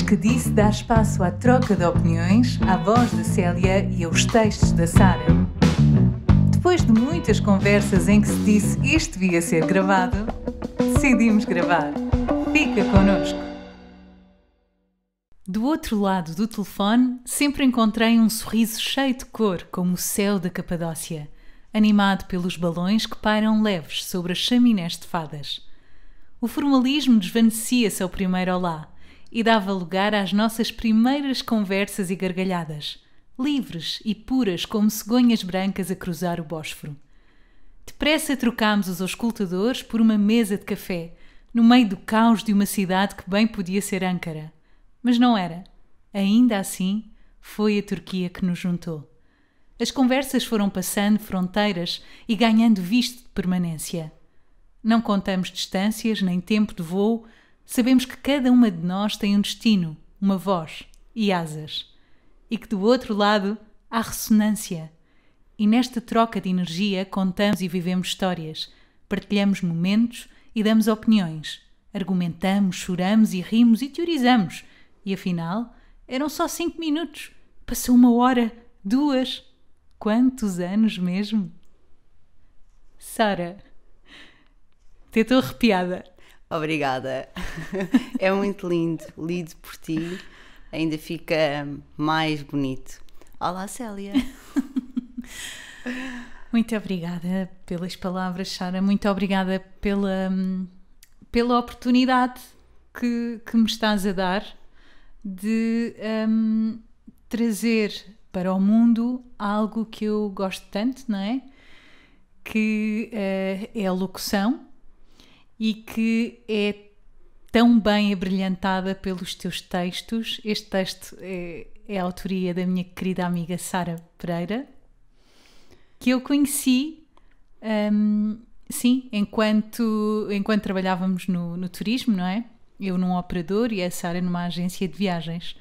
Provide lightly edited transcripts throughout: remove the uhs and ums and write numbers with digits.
Que Disse dá espaço à troca de opiniões, à voz da Célia e aos textos da Sara. Depois de muitas conversas em que se disse isto devia ser gravado, decidimos gravar. Fica connosco. Do outro lado do telefone, sempre encontrei um sorriso cheio de cor, como o céu da Capadócia, animado pelos balões que pairam leves sobre as chaminés de fadas. O formalismo desvanecia-se ao primeiro olá e dava lugar às nossas primeiras conversas e gargalhadas, livres e puras como cegonhas brancas a cruzar o Bósforo. Depressa trocámos os auscultadores por uma mesa de café, no meio do caos de uma cidade que bem podia ser Âncara. Mas não era. Ainda assim, foi a Turquia que nos juntou. As conversas foram passando fronteiras e ganhando visto de permanência. Não contamos distâncias nem tempo de voo, sabemos que cada uma de nós tem um destino, uma voz e asas. E que do outro lado há ressonância. E nesta troca de energia contamos e vivemos histórias, partilhamos momentos e damos opiniões. Argumentamos, choramos e rimos e teorizamos. E afinal, eram só 5 minutos. Passou 1 hora, 2. Quantos anos mesmo? Sara, até estou arrepiada. Obrigada. É muito lindo. Lido por ti. Ainda fica mais bonito. Olá, Célia. Muito obrigada pelas palavras, Sara. Muito obrigada pela oportunidade que me estás a dar de trazer para o mundo algo que eu gosto tanto, não é? Que é a locução e que é tão bem abrilhantada pelos teus textos. Este texto é a autoria da minha querida amiga Sara Pereira, que eu conheci, sim, enquanto trabalhávamos no turismo, não é? Eu num operador e a Sara numa agência de viagens.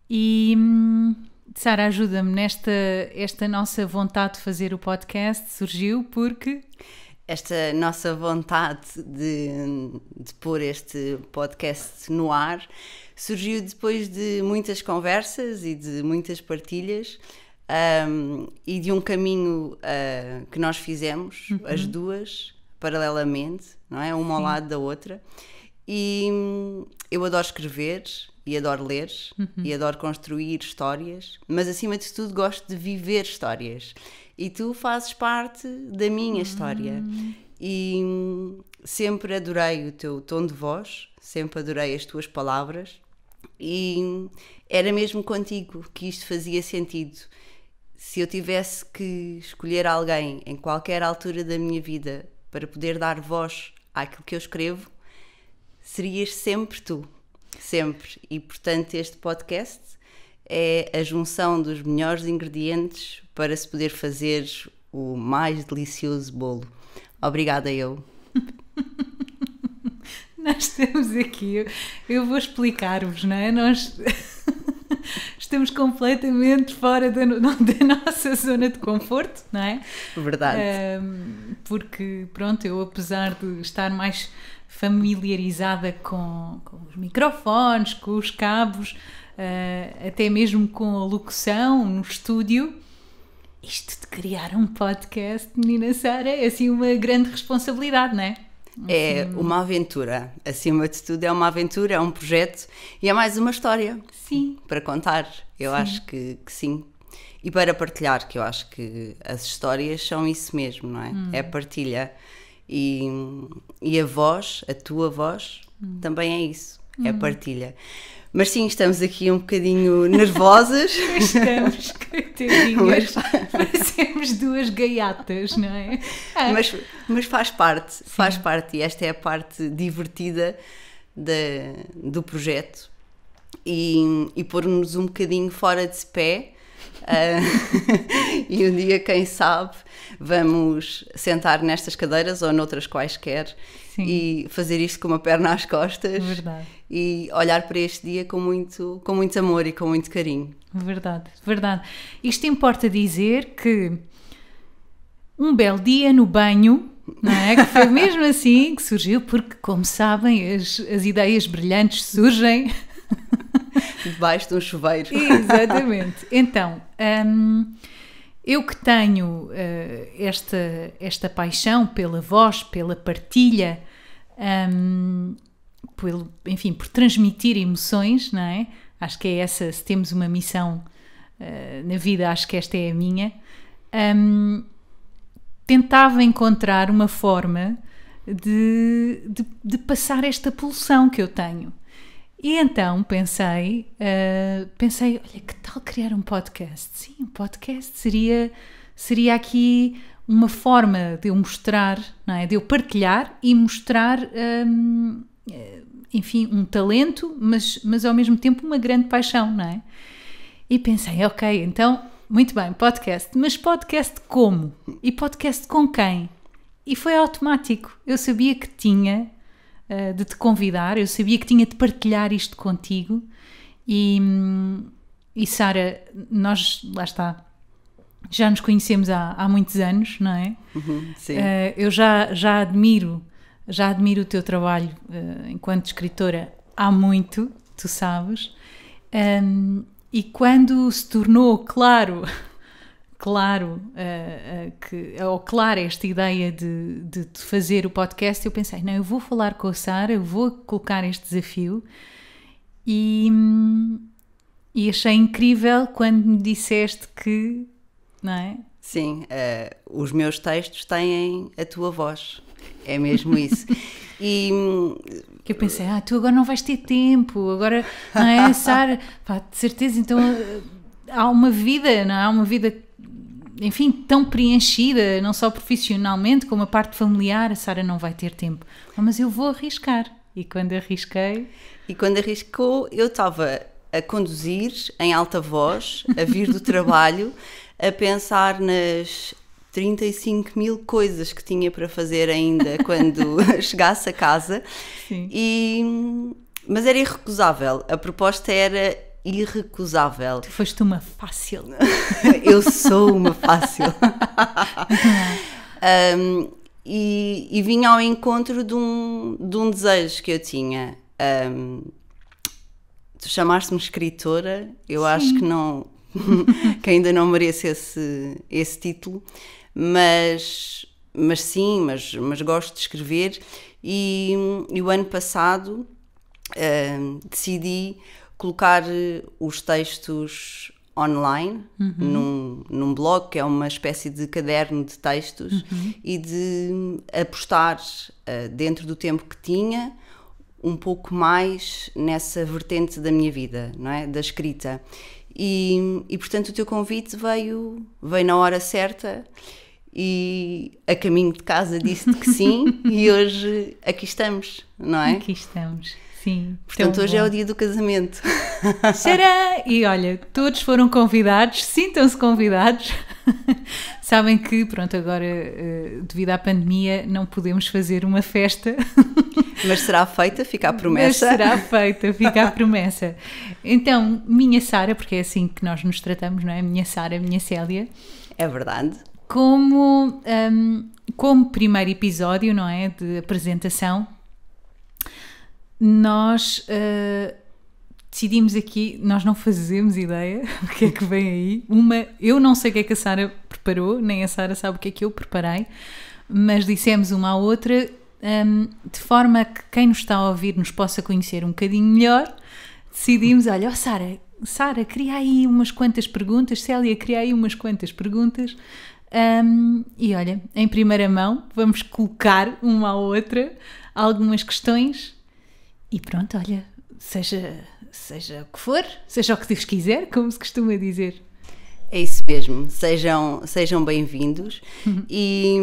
E Sara, ajuda-me esta nossa vontade de fazer o podcast surgiu porque... Esta nossa vontade de pôr este podcast no ar surgiu depois de muitas conversas e de muitas partilhas e de um caminho que nós fizemos, as duas, paralelamente, não é? Uma ao lado da outra. E eu adoro escrever e adoro ler e adoro construir histórias, mas acima de tudo gosto de viver histórias. E tu fazes parte da minha história. E sempre adorei o teu tom de voz, sempre adorei as tuas palavras. E era mesmo contigo que isto fazia sentido. Se eu tivesse que escolher alguém em qualquer altura da minha vida para poder dar voz àquilo que eu escrevo, serias sempre tu. Sempre. E portanto este podcast é a junção dos melhores ingredientes para se poder fazer o mais delicioso bolo. Obrigada eu. Nós estamos aqui, eu vou explicar-vos, não é? Nós estamos completamente fora da nossa zona de conforto, não é? Verdade. Porque, pronto, eu apesar de estar mais familiarizada com os microfones, com os cabos, até mesmo com a locução no estúdio, isto de criar um podcast, menina Sara, é assim uma grande responsabilidade, não é? É uma aventura, acima de tudo é uma aventura, é um projeto e é mais uma história. Sim. Para contar, eu acho que sim. E para partilhar, que eu acho que as histórias são isso mesmo, não é? É partilha. E a voz, a tua voz, também é isso, é partilha. Mas sim, estamos aqui um bocadinho nervosas. Estamos, coitadinhas. Parecemos duas gaiatas, não é? Mas faz parte, faz parte. E esta é a parte divertida do projeto. E pôr-nos um bocadinho fora de pé. E um dia, quem sabe, vamos sentar nestas cadeiras ou noutras quaisquer. Sim. E fazer isto com uma perna às costas. Verdade. E olhar para este dia com muito amor e com muito carinho. Verdade, verdade. Isto importa dizer que um belo dia no banho, não é? Que foi mesmo assim que surgiu, porque, como sabem, as ideias brilhantes surgem Debaixo de um chuveiro. Exatamente. Então, eu que tenho esta paixão pela voz, pela partilha, enfim, por transmitir emoções, não é? Acho que é essa, se temos uma missão na vida, acho que esta é a minha. Tentava encontrar uma forma de passar esta pulsão que eu tenho. E então pensei, olha, que tal criar um podcast? Sim, um podcast seria aqui uma forma de eu mostrar, não é? De eu partilhar e mostrar, enfim, um talento, mas ao mesmo tempo uma grande paixão, não é? E pensei, ok, então, muito bem, podcast, mas podcast como? E podcast com quem? E foi automático. Eu sabia que tinha de te convidar, eu sabia que tinha de partilhar isto contigo e Sara, nós, lá está, já nos conhecemos há muitos anos, não é? Sim. Eu já admiro o teu trabalho enquanto escritora há muito, tu sabes, e quando se tornou claro esta ideia de fazer o podcast, eu pensei, não, eu vou falar com a Sara, eu vou colocar este desafio e achei incrível quando me disseste que, não é? Sim, os meus textos têm a tua voz, é mesmo isso. E que eu pensei, tu agora não vais ter tempo, agora, não é, Sara? Pá, de certeza, então há uma vida, não é? Há uma vida, enfim, tão preenchida, não só profissionalmente, como a parte familiar, a Sara não vai ter tempo. Mas eu vou arriscar. E quando arrisquei... E quando arriscou, eu estava a conduzir em alta voz, a vir do trabalho, a pensar nas 35 mil coisas que tinha para fazer ainda quando chegasse a casa. Sim. Mas era irrecusável. A proposta era irrecusável. Tu foste uma fácil. Eu sou uma fácil. E vinha ao encontro de um desejo que eu tinha. Tu chamaste-me escritora, eu acho que não, que ainda não mereço esse título, mas sim, mas gosto de escrever e o ano passado decidi colocar os textos online num blog, que é uma espécie de caderno de textos, e de apostar dentro do tempo que tinha um pouco mais nessa vertente da minha vida, não é? Da escrita. E portanto o teu convite veio na hora certa e a caminho de casa disse-te que sim e hoje aqui estamos, não é? Aqui estamos. Sim, portanto hoje é o dia do casamento. Será? E olha, todos foram convidados, sintam-se convidados. Sabem que, pronto, agora devido à pandemia não podemos fazer uma festa. Mas será feita, fica a promessa. Mas será feita, fica a promessa. Então, minha Sara, porque é assim que nós nos tratamos, não é? Minha Sara, minha Célia. É verdade. Como primeiro episódio, não é? De apresentação, nós decidimos aqui, nós não fazemos ideia o que é que vem aí. Eu não sei o que é que a Sara preparou, nem a Sara sabe o que é que eu preparei, mas dissemos uma à outra, de forma que quem nos está a ouvir nos possa conhecer um bocadinho melhor. Decidimos, olha, Sara, cria aí umas quantas perguntas, Célia, cria aí umas quantas perguntas, e olha, em primeira mão vamos colocar uma à outra algumas questões. E pronto, olha, seja o que for, seja o que Deus quiser, como se costuma dizer. É isso mesmo, sejam bem-vindos. E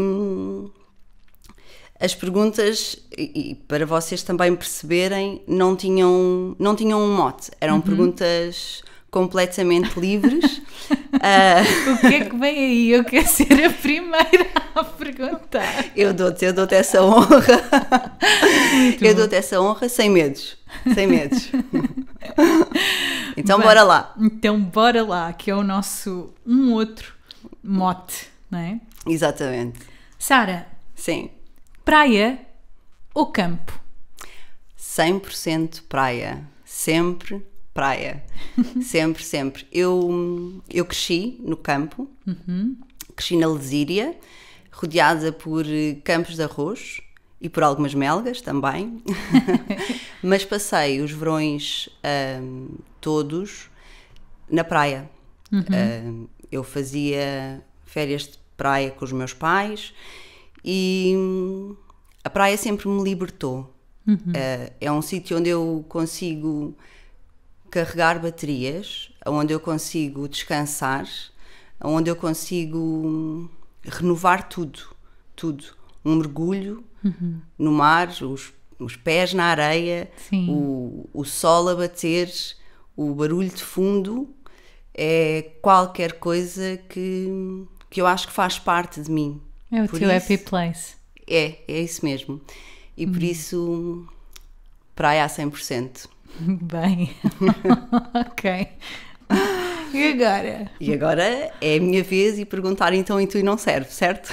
as perguntas, e para vocês também perceberem, não tinham um mote, eram perguntas completamente livres. O que é que vem aí? Eu quero ser a primeira a perguntar. Eu dou-te essa honra. Eu dou-te essa honra sem medos. Então, bora lá. Então, bora lá, que é o nosso outro mote, não é? Exatamente. Sara. Sim. Praia ou campo? 100% praia. Sempre praia. Sempre, sempre. Eu cresci no campo, cresci na Lesíria, rodeada por campos de arroz e por algumas melgas também, mas passei os verões todos na praia. Eu fazia férias de praia com os meus pais e a praia sempre me libertou. É um sítio onde eu consigo carregar baterias, onde eu consigo descansar, onde eu consigo renovar tudo. Um mergulho no mar, os pés na areia, o sol a bater, o barulho de fundo, é qualquer coisa que eu acho que faz parte de mim. É o teu happy place. É isso mesmo. E por isso, praia a 100%. Bem, ok. E agora? E agora é a minha vez e perguntar então e tu não serve, certo?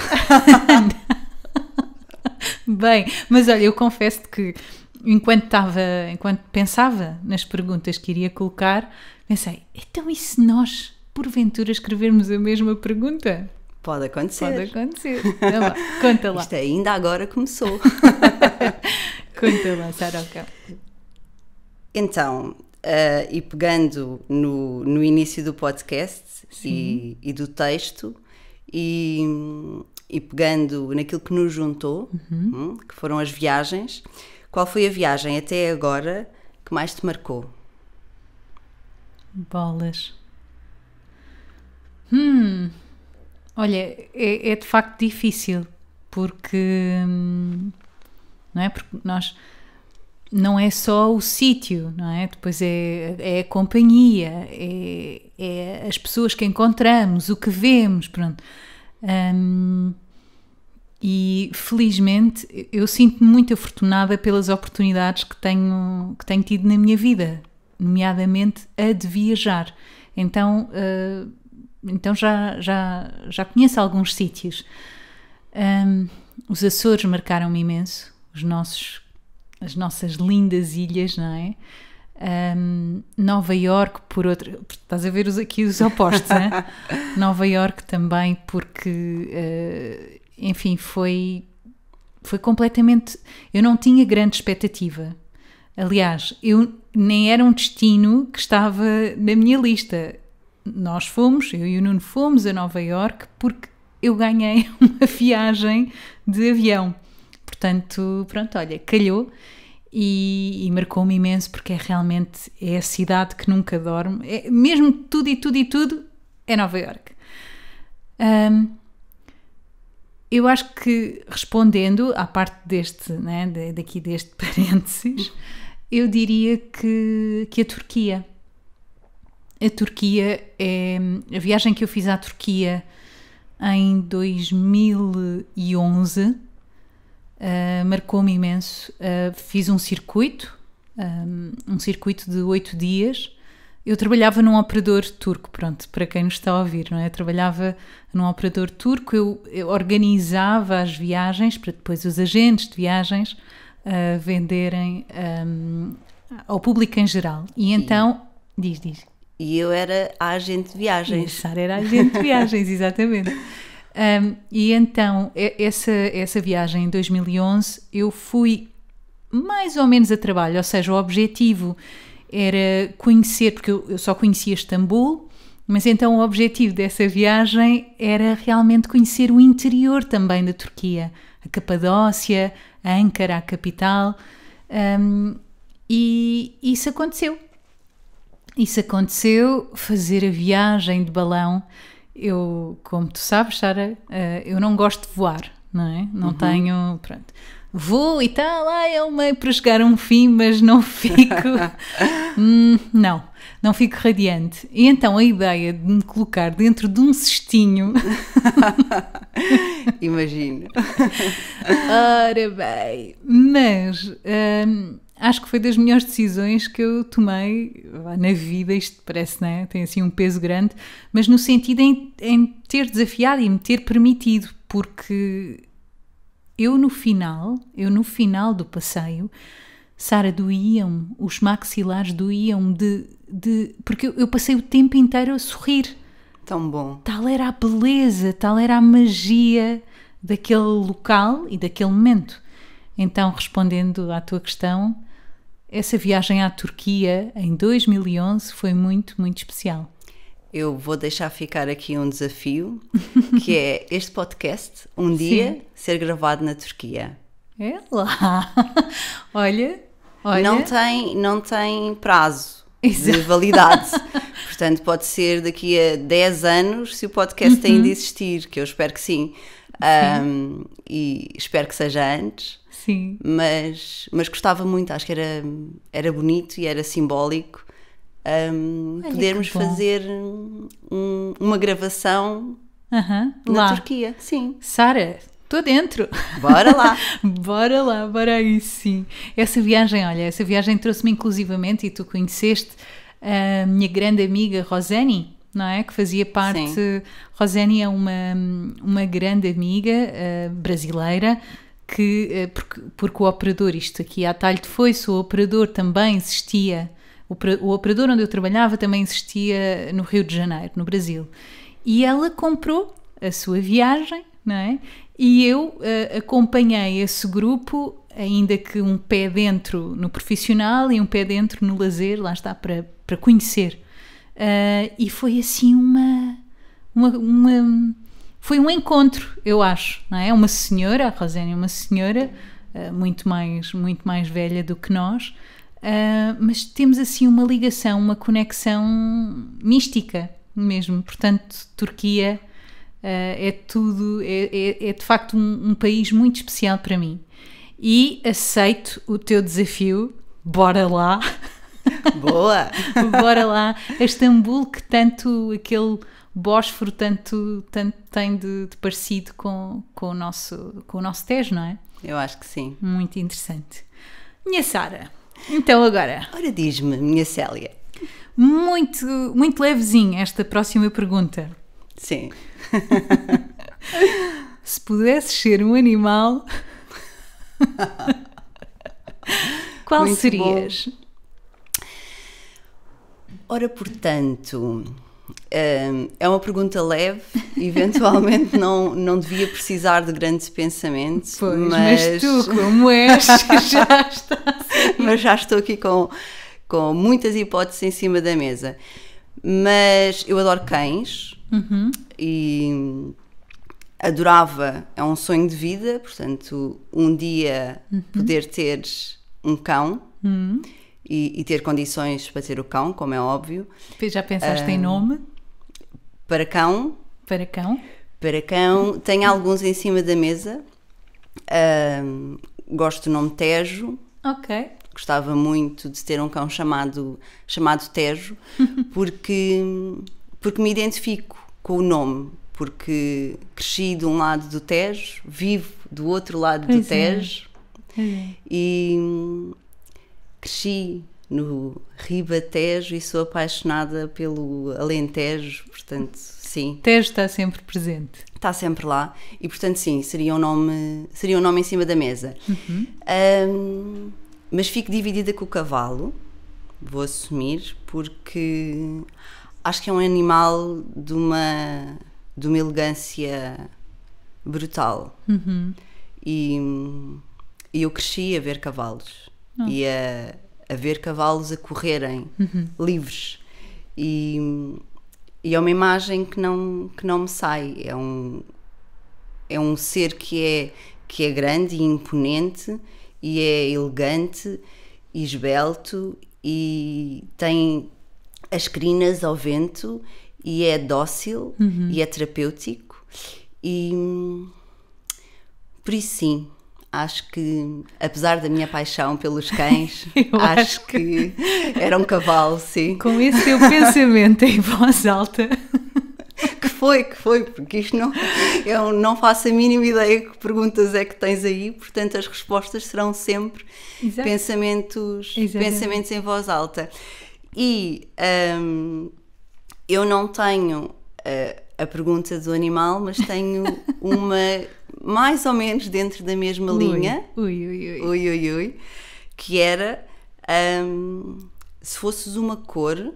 Bem, mas olha, eu confesso que enquanto pensava nas perguntas que iria colocar, pensei, então e se nós, porventura, escrevermos a mesma pergunta? Pode acontecer. Pode acontecer. Então, lá, conta lá. Isto ainda agora começou. Conta lá, Saroca. Então, e pegando no início do podcast e do texto e pegando naquilo que nos juntou, que foram as viagens, qual foi a viagem até agora que mais te marcou? Bolas. Olha, é de facto difícil, porque não é? Porque nós não é só o sítio, não é? Depois é a companhia, é as pessoas que encontramos, o que vemos, pronto. E felizmente eu sinto-me muito afortunada pelas oportunidades que tenho tido na minha vida, nomeadamente a de viajar. Então já conheço alguns sítios. Os Açores marcaram-me imenso, as nossas lindas ilhas, não é? Nova Iorque, por outra, estás a ver aqui os opostos, não é? Nova Iorque também, porque enfim, foi completamente, eu não tinha grande expectativa. Aliás, eu nem era um destino que estava na minha lista. Nós fomos, eu e o Nuno fomos a Nova Iorque porque eu ganhei uma viagem de avião. Portanto, pronto, olha, calhou e marcou-me imenso porque realmente é a cidade que nunca dorme. Mesmo tudo, é Nova Iorque. Eu acho que, respondendo à parte deste, né, daqui deste parênteses, eu diria que a Turquia. A Turquia é a viagem que eu fiz à Turquia em 2011. Marcou-me imenso. Fiz um circuito de 8 dias. Eu trabalhava num operador turco, pronto, para quem nos está a ouvir, não é? Eu trabalhava num operador turco, eu organizava as viagens para depois os agentes de viagens venderem ao público em geral. E então, diz. E eu era a agente de viagens. E a Sara era a agente de viagens, exatamente. E então, essa viagem em 2011, eu fui mais ou menos a trabalho, ou seja, o objetivo era conhecer, porque eu só conhecia Istambul, mas então o objetivo dessa viagem era realmente conhecer o interior também da Turquia, a Capadócia, a Ankara, a capital, e isso aconteceu. Isso aconteceu, fazer a viagem de balão. Eu, como tu sabes, Sara, eu não gosto de voar, não é? Não tenho, pronto. Vou e tal, é um meio para chegar a um fim, mas não fico, não fico radiante. E então a ideia de me colocar dentro de um cestinho... Imagino. Ora bem, mas acho que foi das melhores decisões que eu tomei na vida. Isto parece, não é? Tem assim um peso grande, mas no sentido em ter desafiado e me ter permitido, porque... Eu no final do passeio Sara, doíam, os maxilares doíam porque eu passei o tempo inteiro a sorrir. Tão bom. Tal era a beleza, tal era a magia daquele local e daquele momento. Então, respondendo à tua questão, essa viagem à Turquia em 2011 foi muito, muito especial. Eu vou deixar ficar aqui um desafio, que é este podcast, um dia, ser gravado na Turquia. É lá! Olha... Não tem prazo de validade. Portanto, pode ser daqui a 10 anos, se o podcast ainda existir, que eu espero que sim. E espero que seja antes. Sim. Mas gostava muito, acho que era bonito e era simbólico podermos fazer uma gravação na Turquia. Sim. Sara, estou dentro. Bora lá. Bora lá, bora aí sim. Essa viagem trouxe-me inclusivamente, e tu conheceste a minha grande amiga Roseni, não é? Que fazia parte... Sim. Roseni é uma grande amiga brasileira que, porque o operador, isto aqui à talho de foice, o operador também existia, o operador onde eu trabalhava também existia no Rio de Janeiro, no Brasil. E ela comprou a sua viagem, não é? E eu acompanhei esse grupo, ainda que um pé dentro no profissional e um pé dentro no lazer, lá está, para conhecer. E foi assim foi um encontro, eu acho, não é? Uma senhora, a Roseni é uma senhora muito mais velha do que nós, mas temos assim uma ligação, uma conexão mística mesmo. Portanto, Turquia é tudo, é de facto um país muito especial para mim. E aceito o teu desafio, bora lá. Boa! Bora lá, a Istambul, que tanto aquele Bósforo tanto tem de parecido com o nosso Tejo, não é? Eu acho que sim. Muito interessante. Minha Sara, então agora... Ora diz-me, minha Célia. Muito, muito levezinha esta próxima pergunta. Sim. Se pudesses ser um animal, qual muito serias? Bom. Ora, portanto, é uma pergunta leve, eventualmente não devia precisar de grandes pensamentos. Pois, mas tu, como és, já estás. Mas já estou aqui com muitas hipóteses em cima da mesa. Mas eu adoro cães e adorava, é um sonho de vida, portanto, um dia poder ter um cão. E ter condições para ter o cão, como é óbvio. Já pensaste em nome? Para cão? Para cão? Para cão. Tenho alguns em cima da mesa. Gosto do nome Tejo. Ok. Gostava muito de ter um cão chamado Tejo, porque me identifico com o nome. Porque cresci de um lado do Tejo, vivo do outro lado do Tejo. E... cresci no Ribatejo e sou apaixonada pelo Alentejo, portanto, sim. Tejo está sempre presente. Está sempre lá e, portanto, sim, seria um nome em cima da mesa. Mas fico dividida com o cavalo, vou assumir, porque acho que é um animal de uma elegância brutal. E eu cresci a ver cavalos. E a ver cavalos a correrem livres e é uma imagem que não me sai. É um ser que é grande e imponente e é elegante e esbelto e tem as crinas ao vento e é dócil e é terapêutico e por isso sim, acho que, apesar da minha paixão pelos cães, acho que era um cavalo, sim. Com esse teu pensamento em voz alta. Que foi, porque isto eu não faço a mínima ideia que perguntas é que tens aí, portanto as respostas serão sempre pensamentos em voz alta. E eu não tenho a pergunta do animal, mas tenho uma... mais ou menos dentro da mesma linha, que era, se fosses uma cor,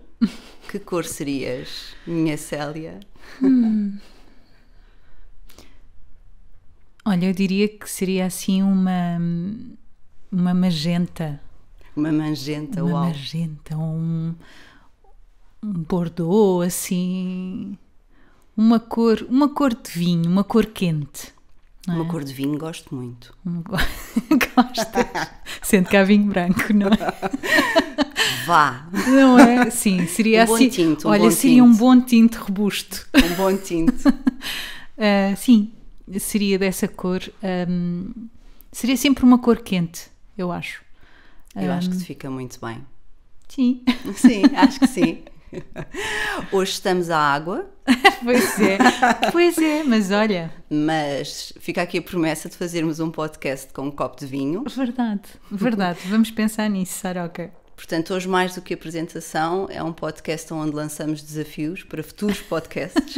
que cor serias, minha Célia? Olha, eu diria que seria assim uma magenta. Uma magenta, Uma uau. magenta, um bordeaux, assim, uma cor de vinho, uma cor quente. Uma cor de vinho gosto muito. Gostas? Sendo que há vinho branco, não é? Vá! Não é? Sim, seria bom assim. tinto, olha, bom seria tinto. um bom tinto robusto. Um bom tinto. Sim, seria dessa cor. Seria sempre uma cor quente, eu acho. Eu acho que te fica muito bem. Sim. Sim, acho que sim. Hoje estamos à água. Pois é, mas olha. Mas fica aqui a promessa de fazermos um podcast com um copo de vinho. Verdade. Vamos pensar nisso, Saroca. Portanto, hoje mais do que apresentação, é um podcast onde lançamos desafios para futuros podcasts.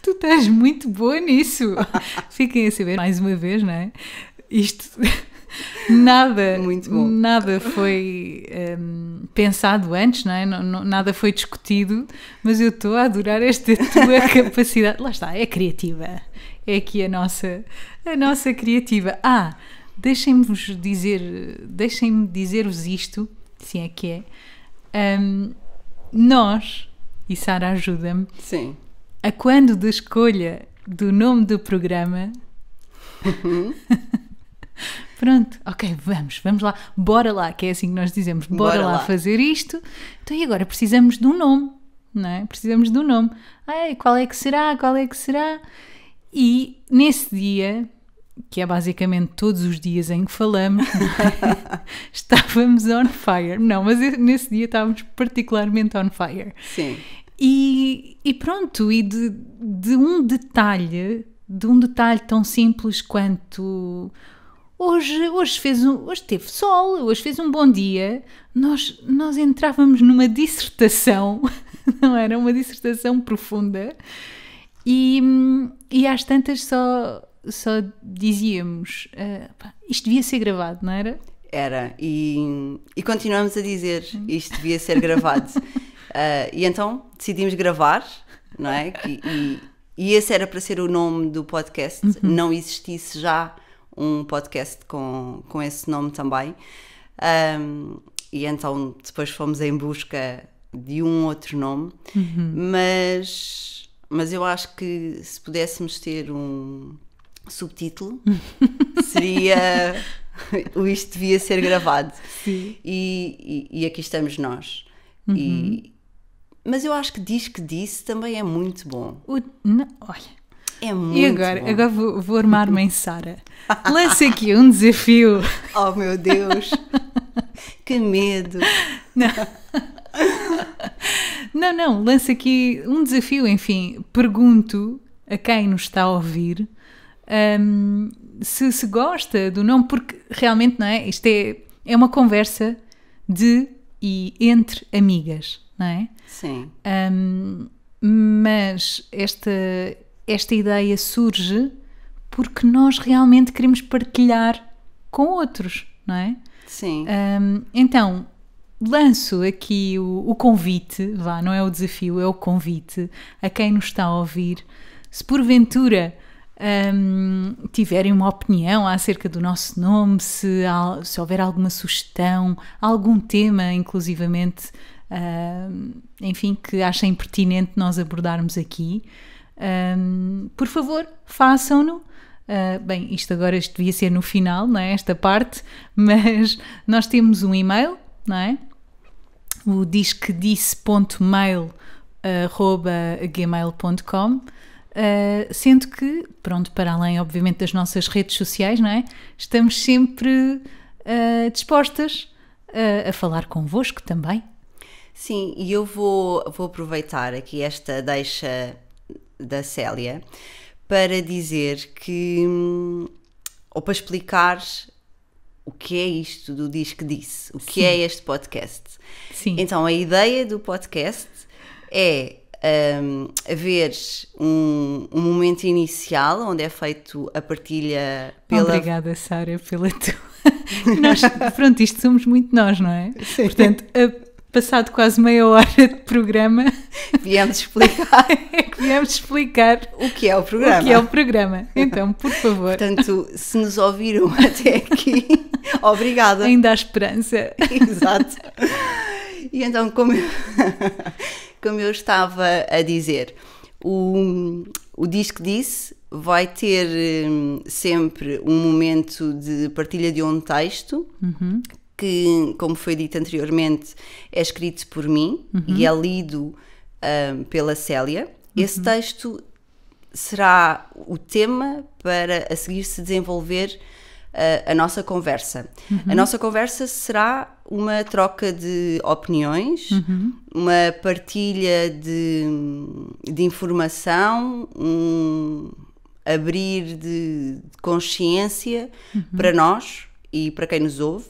Tu estás muito boa nisso. Fiquem a saber, mais uma vez, não é? Isto... Muito bom. Nada foi pensado antes, não é? Nada foi discutido, mas eu estou a adorar esta tua capacidade. Lá está, é criativa. É aqui a nossa criativa. Deixem-me dizer-vos isto, se é que é. Nós, e Sara ajuda-me, Sim. a quando da escolha do nome do programa... Pronto, ok, vamos lá, bora lá, que é assim que nós dizemos, bora lá fazer isto. Então e agora precisamos de um nome, não é? Precisamos de um nome. Qual é que será? E nesse dia, que é basicamente todos os dias em que falamos, estávamos on fire. Não, mas nesse dia estávamos particularmente on fire. Sim. E pronto, e de um detalhe tão simples quanto... Hoje teve sol, hoje fez um bom dia, nós entrávamos numa dissertação, não era? Uma dissertação profunda, e às tantas só dizíamos, isto devia ser gravado, não era? Era, e continuamos a dizer, isto devia ser gravado. E então decidimos gravar, não é? E esse era para ser o nome do podcast, não existisse já um podcast com esse nome também, e então depois fomos em busca de um outro nome, mas eu acho que se pudéssemos ter um subtítulo seria isto devia ser gravado. Sim. E aqui estamos nós. Mas eu acho que Diz que Disse também é muito bom. Olha, é muito e agora? bom. Agora vou armar-me em Sara. Lança aqui um desafio. Oh meu Deus, que medo. Não, lança aqui um desafio, enfim, pergunto a quem nos está a ouvir se gosta do nome, porque realmente, não é? Isto é uma conversa de e entre amigas, não é? Sim. Mas esta ideia surge porque nós realmente queremos partilhar com outros, não é? Sim. Então, lanço aqui o convite, não é o desafio, é o convite a quem nos está a ouvir. Se porventura tiverem uma opinião acerca do nosso nome, se houver alguma sugestão, algum tema, inclusivamente, enfim, que achem pertinente nós abordarmos aqui, por favor, façam-no. Bem, isto devia ser no final, não é? Esta parte, mas nós temos um e-mail, não é? O disquedisse.mail@gmail.com, sendo que, pronto, para além, obviamente, das nossas redes sociais, não é? Estamos sempre dispostas a falar convosco também. Sim, e eu vou aproveitar aqui esta deixa da Célia para dizer que, ou para explicar o que é isto do Diz que Disse, o que é este podcast. Sim. Então, a ideia do podcast é haver um momento inicial onde é feito a partilha Obrigada, Sara, pela tua Pronto, isto somos muito nós, não é? Sim. Portanto, passado quase meia hora de programa, Viemos explicar é que viemos explicar o que é o programa. o que é o programa. Então, por favor, Portanto, se nos ouviram até aqui, obrigada. ainda há esperança. Exato. E então, como eu estava a dizer, o Disque Disse vai ter sempre um momento de partilha de um texto que, como foi dito anteriormente, é escrito por mim e é lido pela Célia. Esse texto será o tema para a seguir se desenvolver a nossa conversa. A nossa conversa será uma troca de opiniões, uma partilha de informação, um abrir de consciência para nós e para quem nos ouve.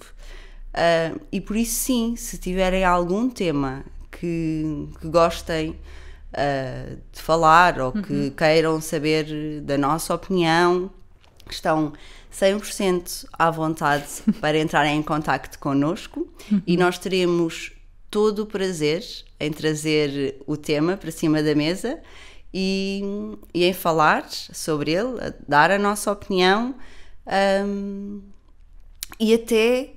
E por isso, sim, se tiverem algum tema que gostem de falar ou que queiram saber da nossa opinião, estão 100% à vontade para entrarem em contacto connosco e nós teremos todo o prazer em trazer o tema para cima da mesa e em falar sobre ele, a dar a nossa opinião e até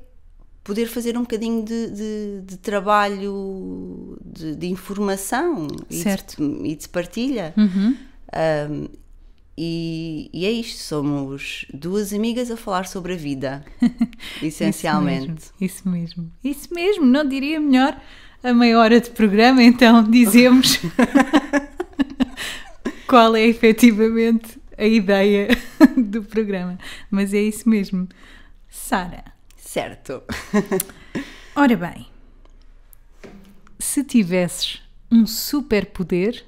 poder fazer um bocadinho de trabalho de informação e de partilha. E é isto, somos duas amigas a falar sobre a vida, essencialmente. Isso mesmo, não diria melhor a meia hora de programa, então dizemos qual é efetivamente a ideia do programa, mas é isso mesmo. Sara. Certo. Ora bem, se tivesses um superpoder,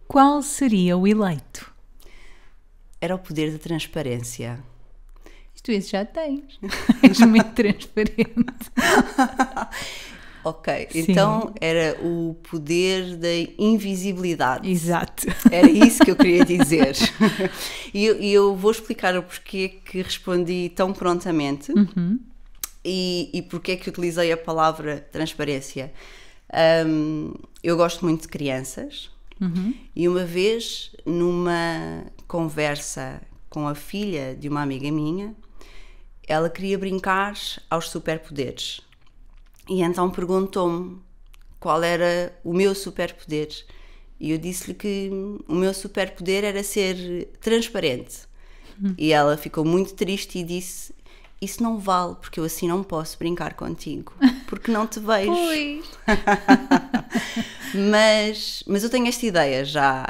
qual seria o eleito? Era o poder da transparência. Tu esse já tens. És muito transparente. Ok, Sim. então era o poder da invisibilidade. Exato. Era isso que eu queria dizer. E eu vou explicar o porquê que respondi tão prontamente e porquê que utilizei a palavra transparência. Eu gosto muito de crianças e uma vez, numa conversa com a filha de uma amiga minha, ela queria brincar aos superpoderes. E então perguntou-me qual era o meu superpoder. E eu disse-lhe que o meu superpoder era ser transparente. E ela ficou muito triste e disse: isso não vale, porque eu assim não posso brincar contigo, porque não te vejo. Pois. Mas eu tenho esta ideia já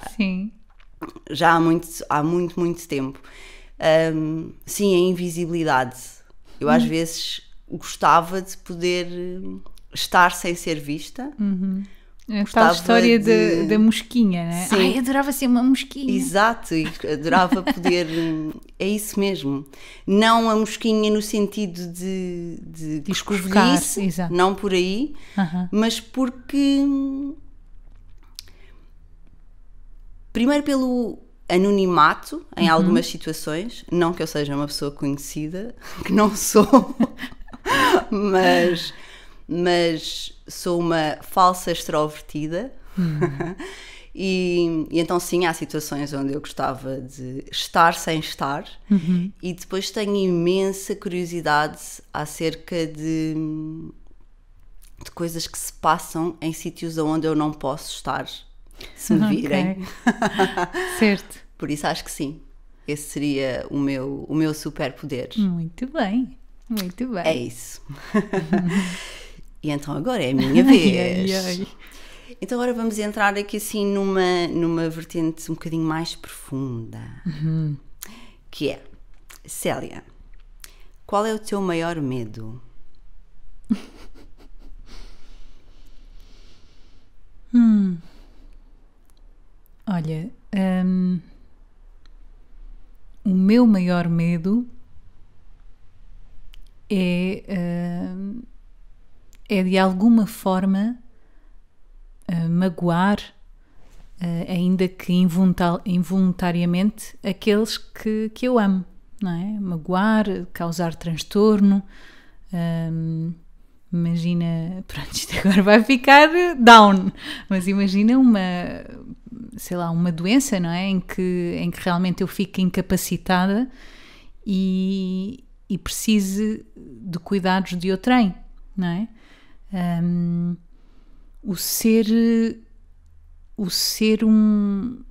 há muito tempo. Sim, a invisibilidade. Eu às vezes gostava de poder estar sem ser vista. A tal história da mosquinha, não é? Sim. Ai, adorava ser uma mosquinha. Exato, e adorava poder. É isso mesmo. Não a mosquinha no sentido de escovilhice, exato. Não por aí, mas porque. Primeiro pelo anonimato em algumas situações, não que eu seja uma pessoa conhecida, que não sou, mas sou uma falsa extrovertida. E então sim, há situações onde eu gostava de estar sem estar e depois tenho imensa curiosidade acerca de coisas que se passam em sítios onde eu não posso estar, se me virem. Okay. Certo. Por isso acho que sim, esse seria o meu superpoder. Muito bem. É isso. E então agora é a minha vez. Ai. Então agora vamos entrar aqui assim numa vertente um bocadinho mais profunda. Que é: Célia, qual é o teu maior medo? Olha, o meu maior medo é de alguma forma magoar, ainda que involuntariamente, aqueles que eu amo, não é? Magoar, causar transtorno. Imagina, pronto, isto agora vai ficar down, mas imagina uma doença, não é? Em que realmente eu fico incapacitada e precise de cuidados de outrem, não é? O ser um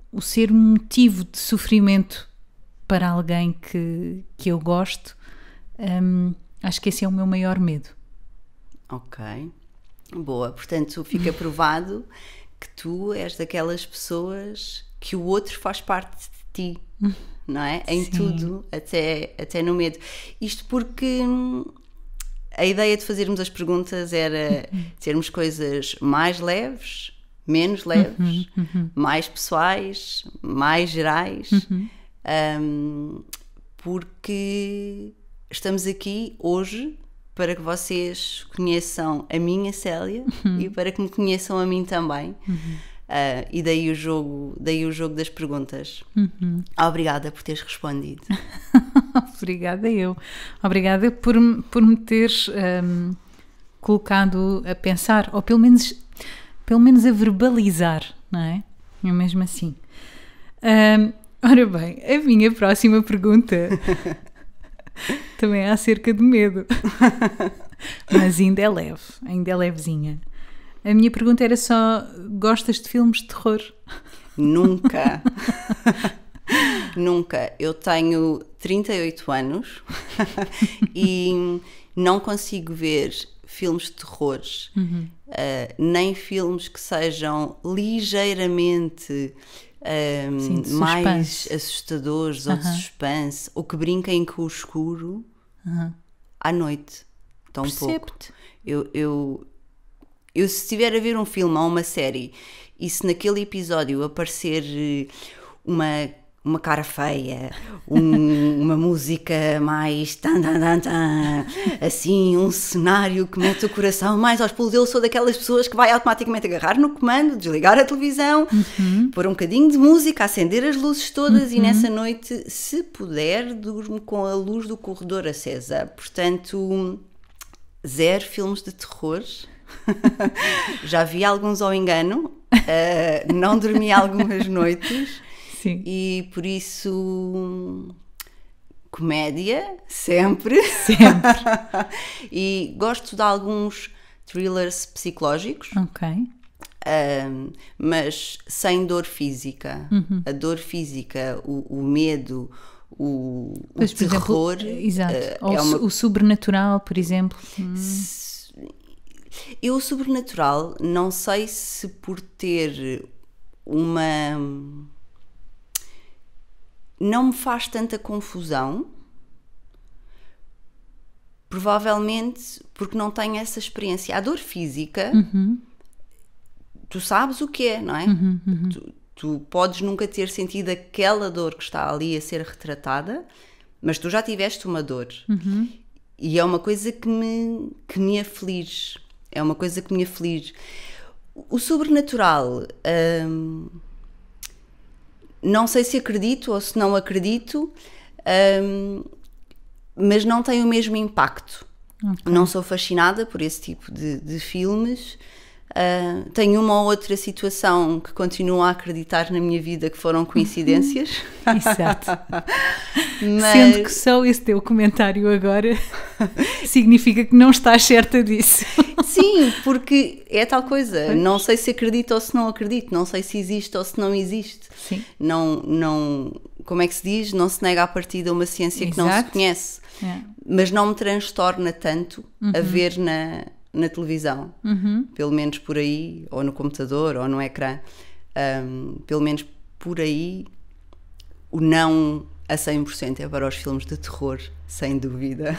motivo de sofrimento para alguém que eu gosto, acho que esse é o meu maior medo. Ok, boa. Portanto, fica provado que tu és daquelas pessoas que o outro faz parte de ti, não é? Em Sim. tudo, até no medo. Isto porque a ideia de fazermos as perguntas era termos coisas mais leves, menos leves, mais pessoais, mais gerais, porque estamos aqui hoje para que vocês conheçam a minha Célia e para que me conheçam a mim também. E daí o jogo das perguntas. Obrigada por teres respondido. Obrigada eu. Obrigada por me teres colocado a pensar, ou pelo menos a verbalizar, não é? É mesmo assim. Ora bem, a minha próxima pergunta também é acerca de medo, mas ainda é leve, ainda é levezinha. A minha pergunta era só: gostas de filmes de terror? Nunca. Nunca. Eu tenho 38 anos e não consigo ver filmes de terror, nem filmes que sejam ligeiramente mais assustadores ou de suspense, ou que brinquem com o escuro à noite. Tão pouco. Eu se estiver a ver um filme ou uma série e se naquele episódio aparecer uma cara feia, uma música mais assim, um cenário que mete o coração mais aos pulos, eu sou daquelas pessoas que vai automaticamente agarrar no comando, desligar a televisão, pôr um bocadinho de música, acender as luzes todas e nessa noite, se puder, durmo com a luz do corredor acesa. Portanto, 0 filmes de terror. Já vi alguns ao engano, não dormi algumas noites. Sim. E por isso, comédia, sempre. E gosto de alguns thrillers psicológicos, mas sem dor física. A dor física, o medo, o terror. Exemplo, exato. Ou o sobrenatural, por exemplo. Eu, o sobrenatural, não sei se por ter não me faz tanta confusão, provavelmente porque não tenho essa experiência. A dor física, tu sabes o que é, não é? Tu podes nunca ter sentido aquela dor que está ali a ser retratada, mas tu já tiveste uma dor. E é uma coisa que me aflige. É uma coisa que me aflige. O sobrenatural... não sei se acredito ou se não acredito, mas não tem o mesmo impacto. Não sou fascinada por esse tipo de filmes. Tenho uma ou outra situação que continuo a acreditar na minha vida que foram coincidências. Exato. Sendo que só esse teu comentário agora significa que não estás certa disso. Sim, porque é tal coisa. Pois. Não sei se acredito ou se não acredito. Não sei se existe ou se não existe. Sim. Não, como é que se diz? Não se nega à partida uma ciência que não se conhece. Mas não me transtorna tanto a ver na televisão. Pelo menos por aí, ou no computador, ou no ecrã. Pelo menos por aí, o não a 100% é para os filmes de terror, sem dúvida.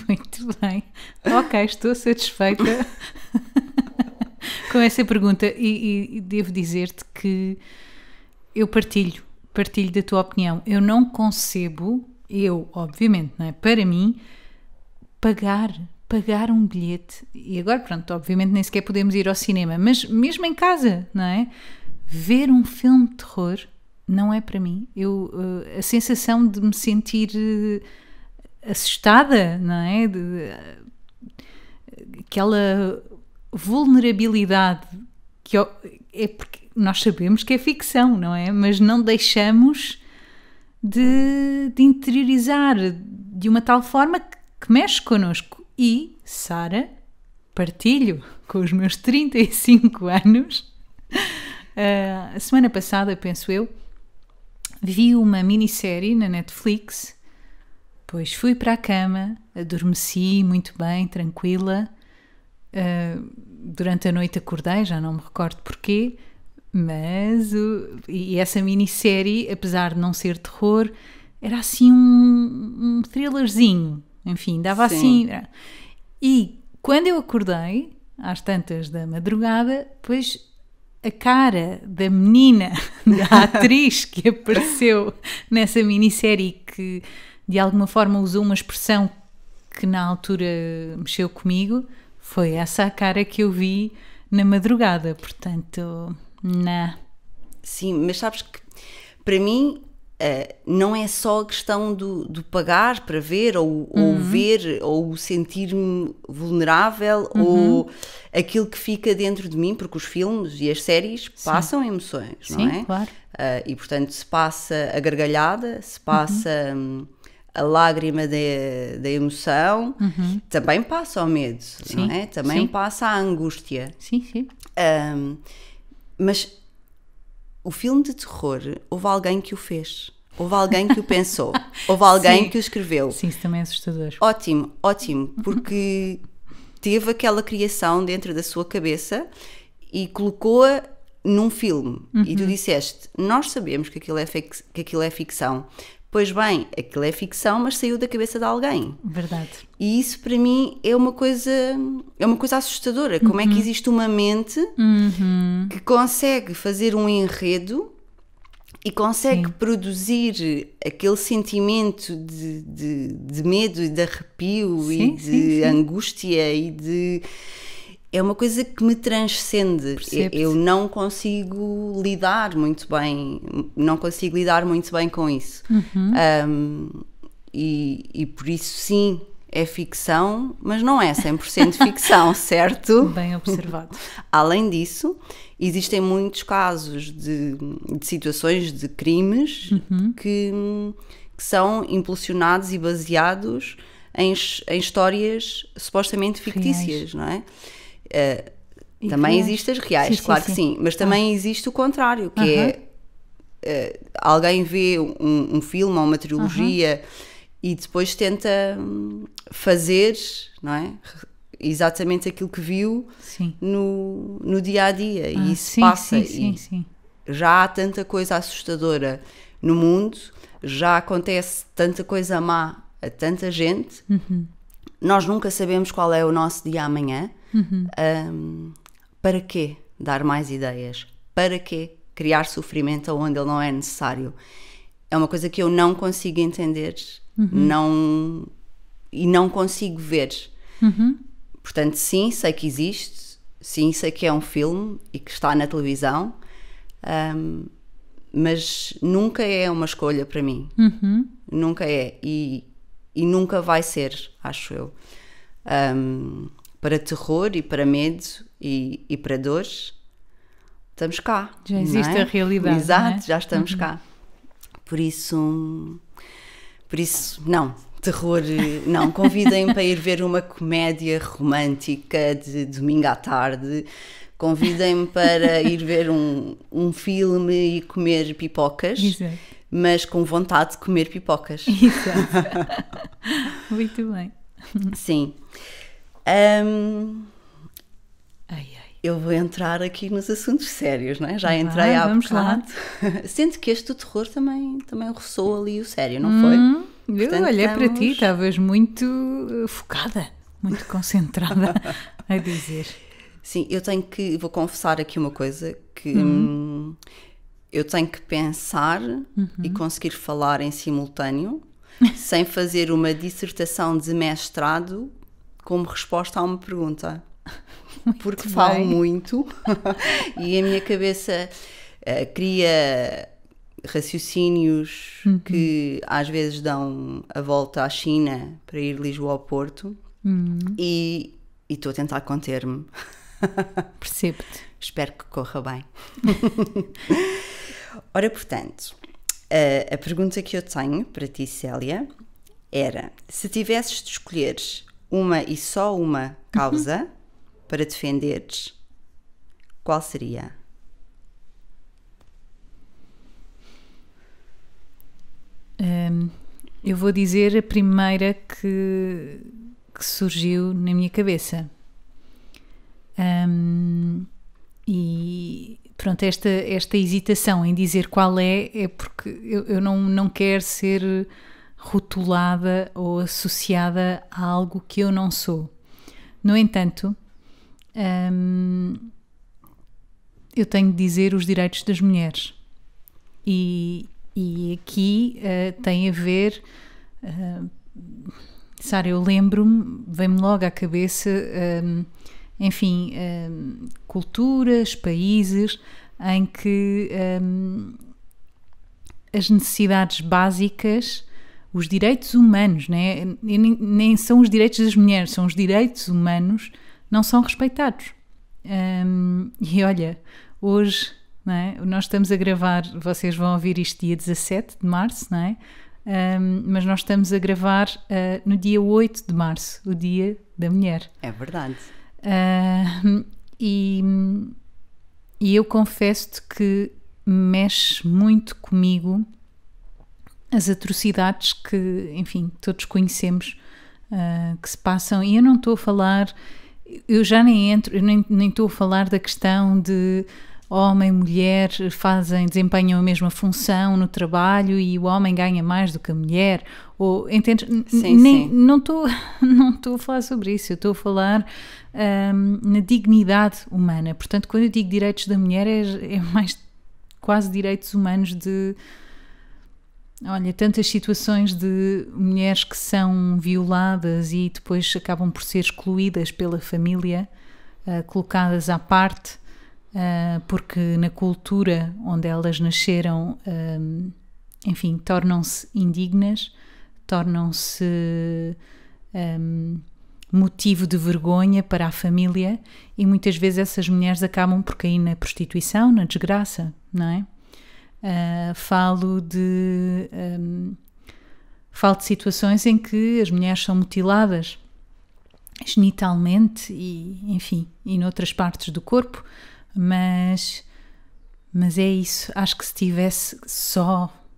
Muito bem. Ok, estou satisfeita com essa pergunta e devo dizer-te que eu partilho da tua opinião. Eu não concebo, obviamente, não é? Para mim, pagar um bilhete, e agora pronto, obviamente nem sequer podemos ir ao cinema, mas mesmo em casa, não é? Ver um filme de terror não é para mim. A sensação de me sentir assustada, não é? Aquela vulnerabilidade que é porque nós sabemos que é ficção, não é? Mas não deixamos de interiorizar de uma tal forma que mexe connosco. E, Sara, partilho com os meus 35 anos. A semana passada, penso eu, vi uma minissérie na Netflix, depois fui para a cama, adormeci muito bem, tranquila. Durante a noite acordei, já não me recordo porquê, mas e essa minissérie, apesar de não ser terror, era assim um thrillerzinho, enfim, dava Sim. assim. E quando eu acordei, às tantas da madrugada, depois a cara da menina, da atriz que apareceu nessa minissérie, que de alguma forma usou uma expressão que na altura mexeu comigo, foi essa a cara que eu vi na madrugada. Portanto, não. Sim, mas sabes que para mim não é só a questão do pagar para ver, ou ver, ou sentir-me vulnerável, ou aquilo que fica dentro de mim, porque os filmes e as séries passam emoções, não é? Sim, claro. E portanto se passa a gargalhada, se passa a lágrima da emoção, também passa o medo, não é? Também passa a angústia. Sim, sim. Mas o filme de terror, houve alguém que o fez, houve alguém que o pensou, houve alguém que o escreveu. Sim, isso também é assustador. Ótimo, ótimo, porque teve aquela criação dentro da sua cabeça e colocou-a num filme. E tu disseste, nós sabemos que aquilo é ficção. Pois bem, aquilo é ficção, mas saiu da cabeça de alguém. Verdade. E isso para mim é uma coisa assustadora. Como é que existe uma mente que consegue fazer um enredo e consegue produzir aquele sentimento de medo e de arrepio e de angústia e de... É uma coisa que me transcende. Eu não consigo lidar muito bem, com isso. E por isso sim, é ficção, mas não é 100% ficção, certo? Bem observado. Além disso, existem muitos casos de situações de crimes que são impulsionados e baseados em histórias supostamente fictícias, não é? Também existem as reais, claro que sim, mas também existe o contrário, que é alguém vê um filme ou uma trilogia e depois tenta fazer, não é? Exatamente aquilo que viu no dia a dia, e isso passa. Sim. Já há tanta coisa assustadora no mundo, já acontece tanta coisa má a tanta gente, nós nunca sabemos qual é o nosso dia amanhã. Para quê dar mais ideias? Para quê criar sofrimento onde ele não é necessário? É uma coisa que eu não consigo entender, e não consigo ver. Portanto, sim, sei que existe, sim, sei que é um filme e que está na televisão, mas nunca é uma escolha para mim. Nunca é, e nunca vai ser, acho eu. Para terror e para medo e para dores, estamos cá. Já existe a realidade. Exato, não é? já estamos cá. Por isso, não, terror, não. Convidem-me para ir ver uma comédia romântica de domingo à tarde. Convidem-me para ir ver um filme e comer pipocas. Exato. Mas com vontade de comer pipocas. Exato. Muito bem. Sim. Eu vou entrar aqui nos assuntos sérios, não é? Já entrei há bocado. Sinto que este terror também roçou ali o sério, não foi? Eu olhei para ti, estavas muito focada, muito concentrada a dizer. Sim, vou confessar aqui uma coisa, que eu tenho que pensar e conseguir falar em simultâneo, sem fazer uma dissertação de mestrado como resposta a uma pergunta. Porque falo muito e a minha cabeça cria raciocínios que às vezes dão a volta à China para ir de Lisboa ao Porto e estou a tentar conter-me. Percebo-te. Espero que corra bem. Ora, portanto, a pergunta que eu tenho para ti, Célia, era: se tivesses de escolheres uma e só uma causa para defenderes, qual seria? Eu vou dizer a primeira que surgiu na minha cabeça. E pronto, esta hesitação em dizer qual é porque eu não quero ser rotulada ou associada a algo que eu não sou. No entanto, eu tenho de dizer os direitos das mulheres. E aqui tem a ver, Sara, eu lembro-me, vem-me logo à cabeça, enfim, culturas, países em que as necessidades básicas, os direitos humanos, né? Nem são os direitos das mulheres, são os direitos humanos, não são respeitados. E olha, hoje, não é? Nós estamos a gravar, vocês vão ouvir isto dia 17 de março, não é? Mas nós estamos a gravar no dia 8 de março, o Dia da Mulher. É verdade. E eu confesso-te que mexe muito comigo as atrocidades que, enfim, todos conhecemos, que se passam. E eu não estou a falar, eu já nem entro, eu nem estou a falar da questão de homem e mulher desempenham a mesma função no trabalho e o homem ganha mais do que a mulher, ou entendes? Sim. Não estou a falar sobre isso, eu estou a falar na dignidade humana. Portanto, quando eu digo direitos da mulher, é mais quase direitos humanos de, olha, tantas situações de mulheres que são violadas e depois acabam por ser excluídas pela família, colocadas à parte, porque na cultura onde elas nasceram, enfim, tornam-se indignas, tornam-se motivo de vergonha para a família, e muitas vezes essas mulheres acabam por cair na prostituição, na desgraça, não é? Falo de situações em que as mulheres são mutiladas genitalmente e, enfim, e noutras partes do corpo, mas é isso. Acho que se tivesse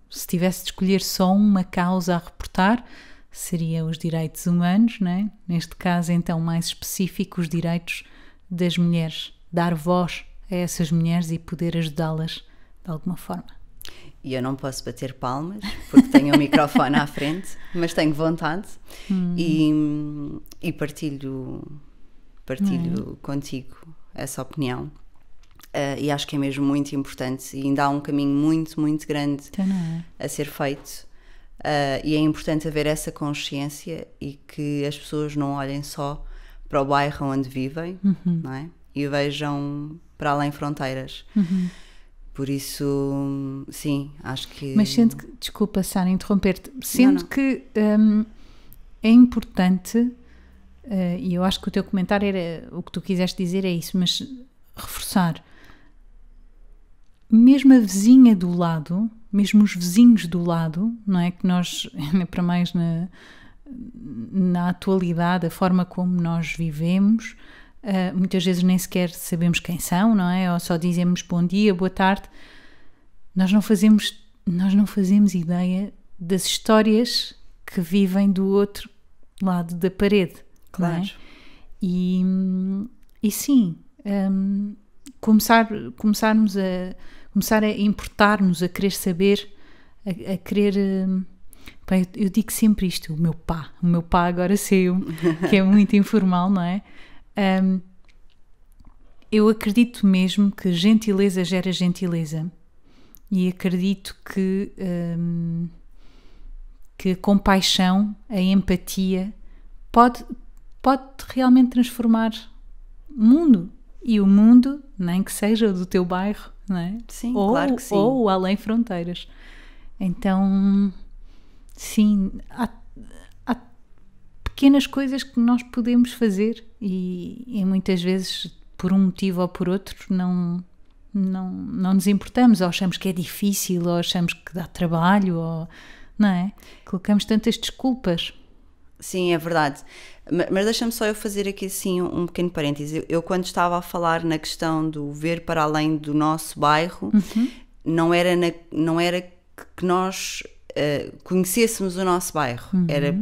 de escolher só uma causa a reportar, seria os direitos humanos, não é? Neste caso, então, mais específico, os direitos das mulheres, dar voz a essas mulheres e poder ajudá-las de alguma forma. E eu não posso bater palmas porque tenho o microfone à frente, mas tenho vontade e partilho contigo essa opinião. E acho que é mesmo muito importante e ainda há um caminho muito, muito grande a ser feito. E é importante haver essa consciência e que as pessoas não olhem só para o bairro onde vivem, não é? E vejam para além fronteiras. Por isso, sim, acho que... Mas sendo que, desculpa, Sara, interromper-te, sendo que é importante, e eu acho que o teu comentário era, o que tu quiseste dizer é isso, mas reforçar, mesmo a vizinha do lado, mesmo os vizinhos do lado, não é? Que nós, para mais na atualidade, a forma como nós vivemos, muitas vezes nem sequer sabemos quem são, não é? Ou só dizemos bom dia, boa tarde. Nós não fazemos ideia das histórias que vivem do outro lado da parede. Claro. Não é? E sim, começar a importar-nos, a querer saber, a querer... eu digo sempre isto, o meu pá agora saiu, que é muito informal, não é? Eu acredito mesmo que gentileza gera gentileza, e acredito que a compaixão, a empatia pode realmente transformar o mundo, e o mundo, nem que seja do teu bairro, não é? Sim, claro que sim. Ou além fronteiras. Então, sim, há pequenas coisas que nós podemos fazer e muitas vezes, por um motivo ou por outro, não nos importamos, ou achamos que é difícil, ou achamos que dá trabalho, ou, não é? Colocamos tantas desculpas. Sim, é verdade. Mas deixa-me só eu fazer aqui assim um pequeno parêntese. Eu quando estava a falar na questão do ver para além do nosso bairro, não era que nós conhecêssemos o nosso bairro. Era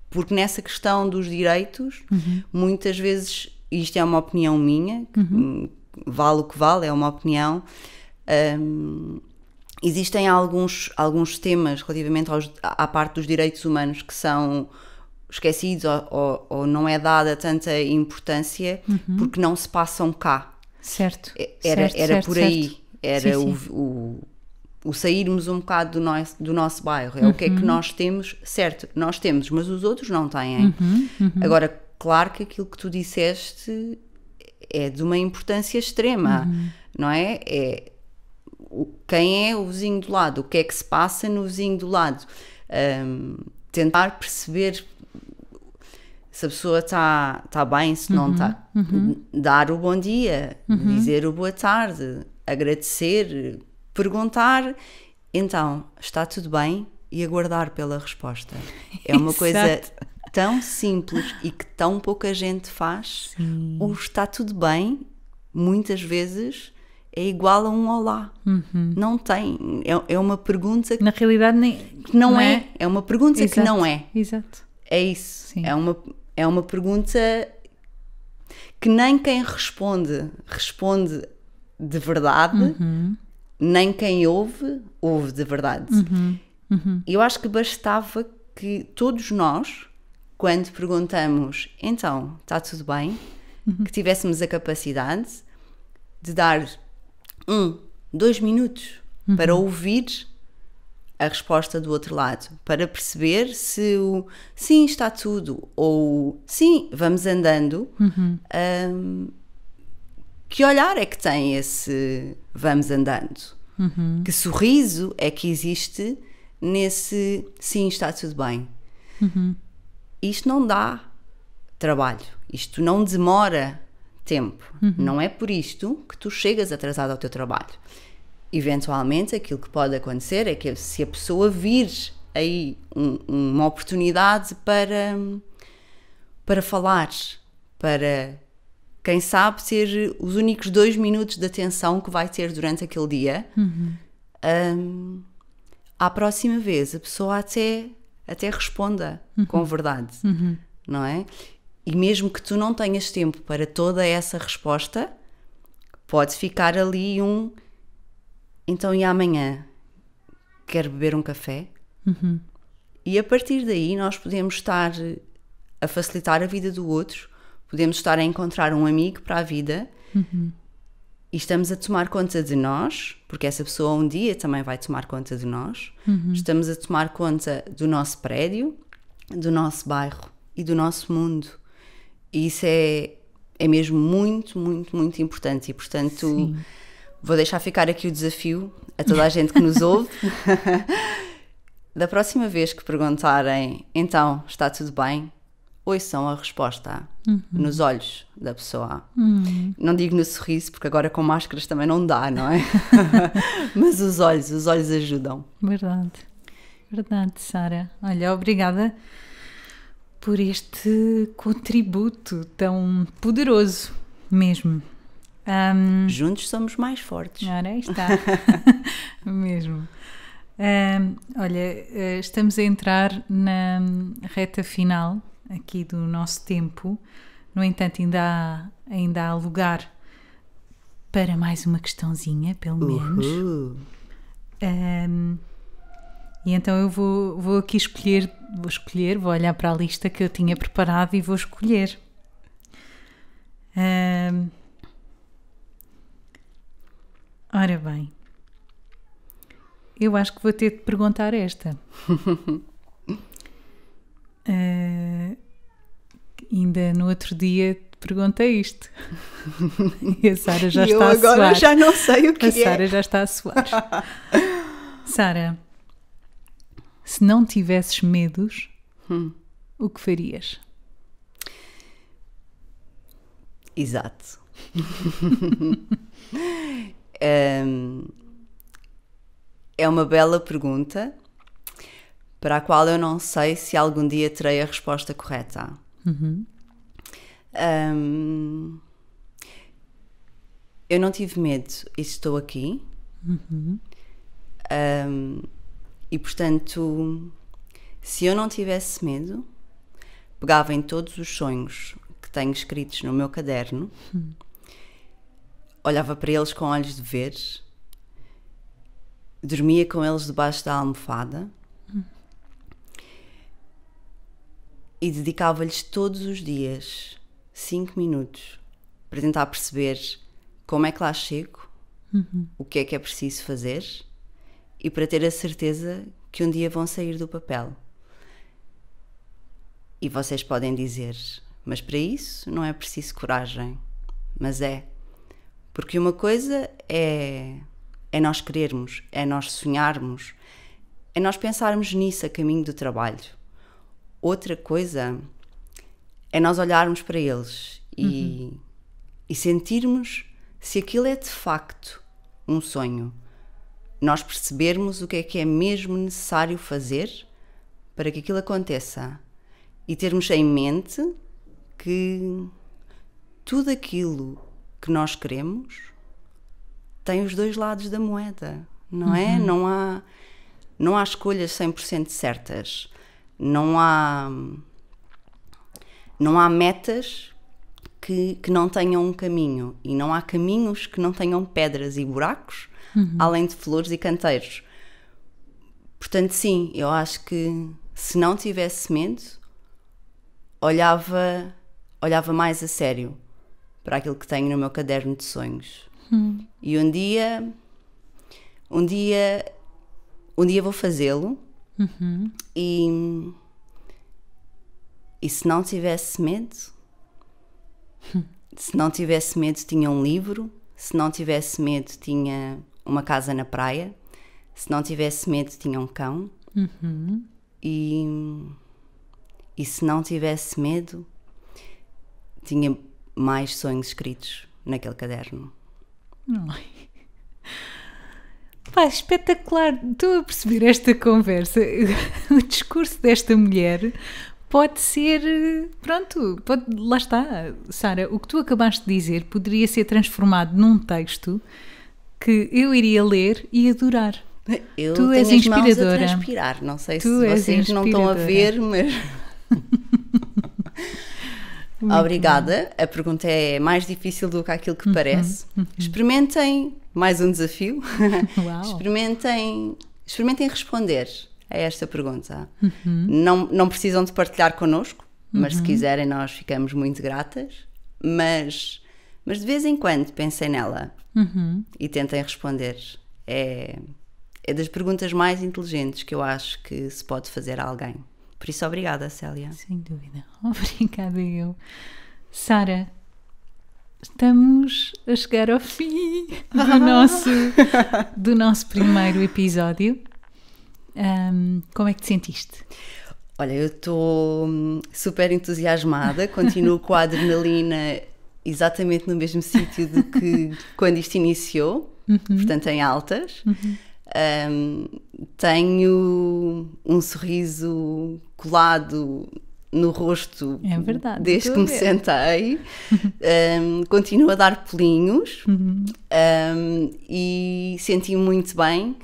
porque nessa questão dos direitos, muitas vezes, isto é uma opinião minha, vale o que vale, é uma opinião, existem alguns temas relativamente à parte dos direitos humanos que são esquecidos ou não é dada tanta importância porque não se passam cá. Certo. Era por aí. Certo. Era Sim. o sairmos um bocado do nosso bairro. É o que é que nós temos, certo, nós temos, mas os outros não têm. Agora, claro que aquilo que tu disseste é de uma importância extrema, não é? Quem é o vizinho do lado? O que é que se passa no vizinho do lado? Tentar perceber se a pessoa está bem, se não está. Dar o bom dia, dizer o boa tarde, agradecer, perguntar, então, está tudo bem? E aguardar pela resposta. É uma coisa tão simples e que tão pouca gente faz. Sim. O está tudo bem, muitas vezes, é igual a um olá. Não tem. É uma pergunta que na realidade que não é. É uma pergunta Exato. que não é. Exato. É isso. Sim. É uma pergunta que nem quem responde de verdade, nem quem ouve de verdade. Eu acho que bastava que todos nós, quando perguntamos, então, está tudo bem? Que tivéssemos a capacidade de dar 2 minutos para ouvir a resposta do outro lado, para perceber se o sim, está tudo, ou sim, vamos andando. Que olhar é que tem esse vamos andando? Que sorriso é que existe nesse sim, está tudo bem? Isto não dá trabalho, isto não demora tempo. Não é por isto que tu chegas atrasado ao teu trabalho. Eventualmente, aquilo que pode acontecer é que se a pessoa vir aí uma oportunidade para falar, para, quem sabe, ter os únicos 2 minutos de atenção que vai ter durante aquele dia, à próxima vez a pessoa até responda com verdade, não é? E mesmo que tu não tenhas tempo para toda essa resposta, pode ficar ali então, e amanhã? Quer beber um café? E a partir daí nós podemos estar a facilitar a vida do outro, podemos estar a encontrar um amigo para a vida e estamos a tomar conta de nós, porque essa pessoa um dia também vai tomar conta de nós. Estamos a tomar conta do nosso prédio, do nosso bairro e do nosso mundo. E isso é mesmo muito, muito, muito importante. E, portanto, Sim. Vou deixar ficar aqui o desafio a toda a gente que nos ouve. Da próxima vez que perguntarem, então, está tudo bem? Ouçam a resposta nos olhos da pessoa. Não digo no sorriso, porque agora com máscaras também não dá, não é? Mas os olhos ajudam. Verdade, Sara. Olha, obrigada por este contributo tão poderoso mesmo. Juntos somos mais fortes. Ora, aí está. Mesmo. Olha, estamos a entrar na reta final aqui do nosso tempo. No entanto, ainda há lugar para mais uma questãozinha, pelo menos. E então eu vou aqui vou olhar para a lista que eu tinha preparado e vou escolher. Ora bem, eu acho que vou ter de perguntar esta. Ainda no outro dia pergunta isto. E a Sara já está a suar. Eu agora já não sei o que é. A Sara já está a suar. Sara, se não tivesses medos, o que farias? Exato. É uma bela pergunta para a qual eu não sei se algum dia terei a resposta correta. Eu não tive medo e estou aqui. E portanto, se eu não tivesse medo, pegava em todos os sonhos que tenho escritos no meu caderno, olhava para eles com olhos de ver, dormia com eles debaixo da almofada e dedicava-lhes todos os dias 5 minutos para tentar perceber como é que lá chego, o que é preciso fazer e para ter a certeza que um dia vão sair do papel. E vocês podem dizer, mas para isso não é preciso coragem. Mas é. Porque uma coisa é nós querermos, é nós sonharmos, é nós pensarmos nisso a caminho do trabalho. Outra coisa é nós olharmos para eles e sentirmos se aquilo é de facto um sonho. Nós percebermos o que é mesmo necessário fazer para que aquilo aconteça e termos em mente que tudo aquilo que nós queremos tem os dois lados da moeda, não é? Não há escolhas 100% certas, não há metas que não tenham um caminho e não há caminhos que não tenham pedras e buracos, além de flores e canteiros. Portanto, sim, eu acho que se não tivesse medo, olhava mais a sério para aquilo que tenho no meu caderno de sonhos. E um dia vou fazê-lo. E se não tivesse medo, tinha um livro. Se não tivesse medo, tinha uma casa na praia. Se não tivesse medo, tinha um cão. E se não tivesse medo, tinha mais sonhos escritos naquele caderno. Ai. Pá, espetacular. Estou a perceber esta conversa. O discurso desta mulher pode ser... Pronto, lá está. Sara, o que tu acabaste de dizer poderia ser transformado num texto que eu iria ler e adorar. Eu tu tenho és as inspiradora. Mãos a transpirar. Não sei Tu se és vocês não estão a ver, mas... Obrigada. A pergunta é mais difícil do que aquilo que parece. Experimentem mais um desafio. Uau. Experimentem responder a esta pergunta. Não precisam de partilhar connosco, mas se quiserem nós ficamos muito gratas. Mas de vez em quando pensem nela e tentem responder. É das perguntas mais inteligentes que eu acho que se pode fazer a alguém. Por isso, obrigada, Célia. Sem dúvida. Obrigada eu. Sara, estamos a chegar ao fim do nosso primeiro episódio. Como é que te sentiste? Olha, eu estou super entusiasmada, continuo com a adrenalina exatamente no mesmo sítio do que quando isto iniciou, portanto em altas. Tenho um sorriso colado no rosto, é verdade, desde que me sentei. Continuo a dar pulinhos e senti-me muito bem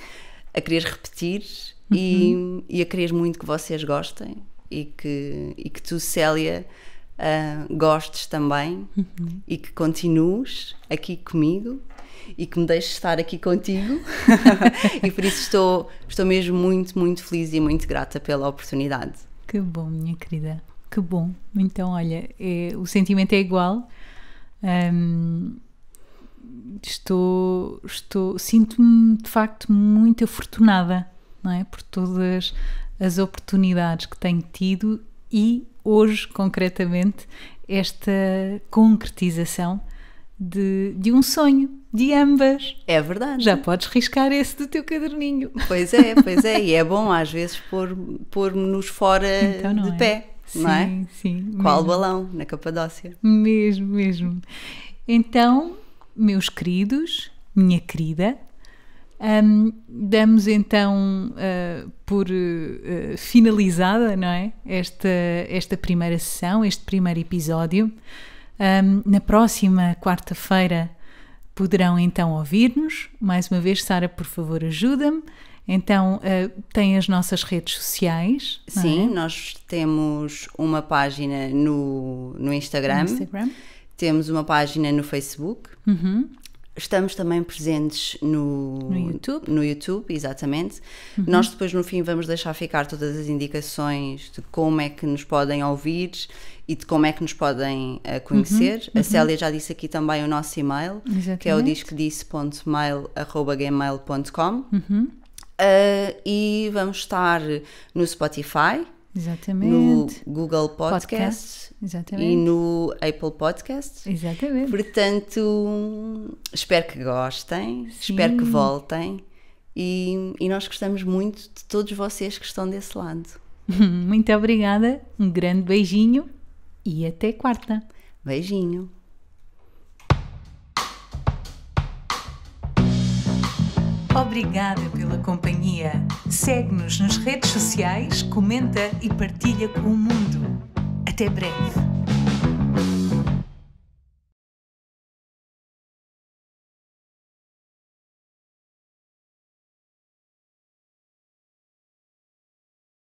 a querer repetir e a querer muito que vocês gostem e que tu, Célia, gostes também e que continues aqui comigo e que me deixes estar aqui contigo. E por isso estou mesmo muito, muito feliz e muito grata pela oportunidade. Que bom, minha querida, que bom. Então, olha, o sentimento é igual. Sinto-me de facto muito afortunada, não é? Por todas as oportunidades que tenho tido e hoje, concretamente, esta concretização de um sonho, de ambas. É verdade. Já podes riscar esse do teu caderninho. Pois é. E é bom às vezes pôr-nos fora Então, não de é? pé, Sim, não é? sim. Qual mesmo. balão na Capadócia. Mesmo. Então, meus queridos, minha querida, damos então por finalizada, não é? Esta primeira sessão, este primeiro episódio. Na próxima quarta-feira poderão então ouvir-nos. Mais uma vez, Sara, por favor, ajuda-me. Então, tem as nossas redes sociais. Não Sim, é? nós temos uma página no Instagram, temos uma página no Facebook, estamos também presentes no YouTube, exatamente. Nós depois no fim vamos deixar ficar todas as indicações de como é que nos podem ouvir e de como é que nos podem conhecer. A Célia já disse aqui também o nosso e-mail, que é o discodisse.mail@gmail.com. E vamos estar no Spotify, Exatamente. no Google Podcasts Exatamente. e no Apple Podcasts. Exatamente. Portanto, espero que gostem, espero que voltem e nós gostamos muito de todos vocês que estão desse lado. Muito obrigada, um grande beijinho e até quarta. Beijinho. Obrigada pela companhia. Segue-nos nas redes sociais, comenta e partilha com o mundo. Até breve.